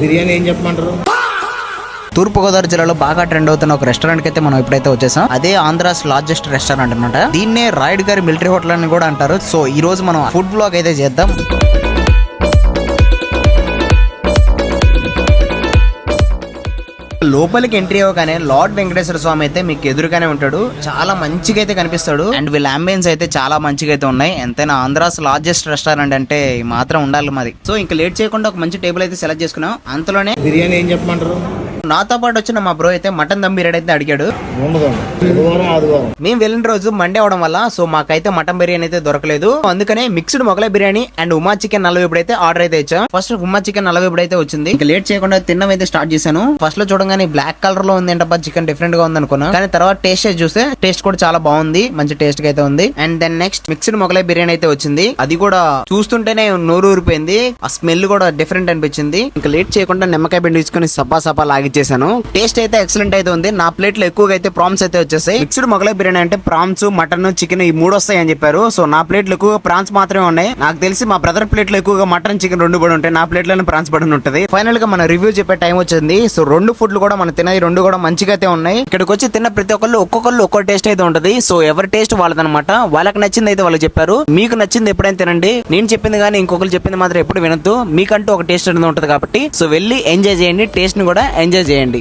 బిర్యానీ ఏం చెప్పమంటారు? తూర్పుగోదావరి జిల్లాలో బాగా ట్రెండ్ అవుతున్న ఒక రెస్టారెంట్ కి అయితే మనం ఎప్పుడైతే వచ్చేసాం అదే ఆంధ్రాస్ లార్జెస్ట్ రెస్టారెంట్ అనమాట. దీన్నే రాయుడు గారి మిలిటరీ హోటల్ అని కూడా అంటారు. సో ఈ రోజు మనం ఫుడ్ బ్లాగ్ అయితే చేద్దాం. లోపలికి ఎంట్రీ అవ్వగానే లార్డ్ వెంకటేశ్వర స్వామి అయితే మీకు ఎదురుగానే ఉంటాడు. చాలా మంచిగా అయితే కనిపిస్తాడు. అండ్ వీళ్ళ అంబియన్స్ అయితే చాలా మంచిగా అయితే ఉన్నాయి. ఎంతైనా ఆంధ్రాస్ లార్జెస్ట్ రెస్టారెంట్ అంటే మాత్రం ఉండాలి మరి. సో ఇంకా లేట్ చేయకుండా ఒక మంచి టేబుల్ అయితే సెలెక్ట్ చేసుకున్నాం. అంతలోనే బిర్యానీ ఏం చెప్పమంటారు? నాతో పాటు వచ్చిన మా బ్రో అయితే మటన్ దమ్ బిర్యానీ అయితే అడిగాడు. మేము వెళ్ళిన రోజు మండే అవడం వల్ల సో మాకైతే మటన్ బిర్యానీ అయితే దొరకలేదు. అందుకనే mixed Mughlai biryani and Uma chicken 40 ఇప్పుడైతే ఆర్డర్ అయితే ఇచ్చాం. ఫస్ట్ ఉమా చికెన్ 40 ఇప్పుడైతే వచ్చింది. ఇంకా లేట్ చేయకుండా తినడం అయితే స్టార్ట్ చేశాను. ఫస్ట్ లో చూడగానే బ్లాక్ కలర్ లో ఉంది ఏంటబ్బా చికెన్ డిఫరెంట్ గా ఉంది అనుకున్నా. కానీ తర్వాత టేస్ట్ చేసి చూస్తే టేస్ట్ కూడా చాలా బాగుంది. మంచి టేస్ట్ అయితే ఉంది. And then next mixed Mughlai biryani అయితే వచ్చింది. అది కూడా చూస్తుంటేనే నోరు ఊరిపోయింది. ఆ స్మెల్ కూడా డిఫరెంట్ అనిపించింది. ఇంకా లేట్ చేయకుండా నిమ్మకాయ పిండి తీసుకుని సపా లాగిచ్చేసాను. టేస్ట్ అయితే ఎక్సలెంట్ అయితే ఉంది. నా ప్లేట్ లో ఎక్కువగా అయితే ప్రాన్స్ అయితే వచ్చేసాయి. మిక్స్డ్ మొగలై బిర్యానీ అంటే ప్రాన్స్, మటన్, చికెన్ ఈ 3 వస్తాయి అని చెప్పారు. సో నా ప్లేట్ లో ఎక్కువగా ప్రాన్స్ మాత్రమే ఉన్నాయి. నాకు తెలిసి మా బ్రదర్ ప్లేట్ లో ఎక్కువగా మటన్, చికెన్ 2 పడి ఉంటాయి. నా ప్లేట్ లోనే ప్రాన్స్ పడి ఉంటుంది. ఫైనల్ గా మన రివ్యూ చెప్పే టైం వచ్చింది. సో 2 ఫుడ్లు కూడా మనం తినది 2 కూడా మంచిగా అయితే ఉన్నాయి. ఇక్కడికి వచ్చి తిన్న ప్రతి ఒక్కొక్కళ్ళు ఒక్కో టేస్ట్ అయితే ఉంటది. సో ఎవరి టేస్ట్ వాళ్ళదనమాట. వాళ్ళకి నచ్చింది అయితే వాళ్ళు చెప్పారు. మీకు నచ్చింది ఎప్పుడైనా తినండి. నేను చెప్పింది కానీ ఇంకొకరు చెప్పింది మాత్రం ఎప్పుడు వినొద్దు. మీకంటూ ఒక టేస్ట్ అనేది ఉంటుంది కాబట్టి సో వెళ్ళి ఎంజాయ్ చేయండి. టేస్ట్ ని కూడా ఎంజాయ్ చేయండి.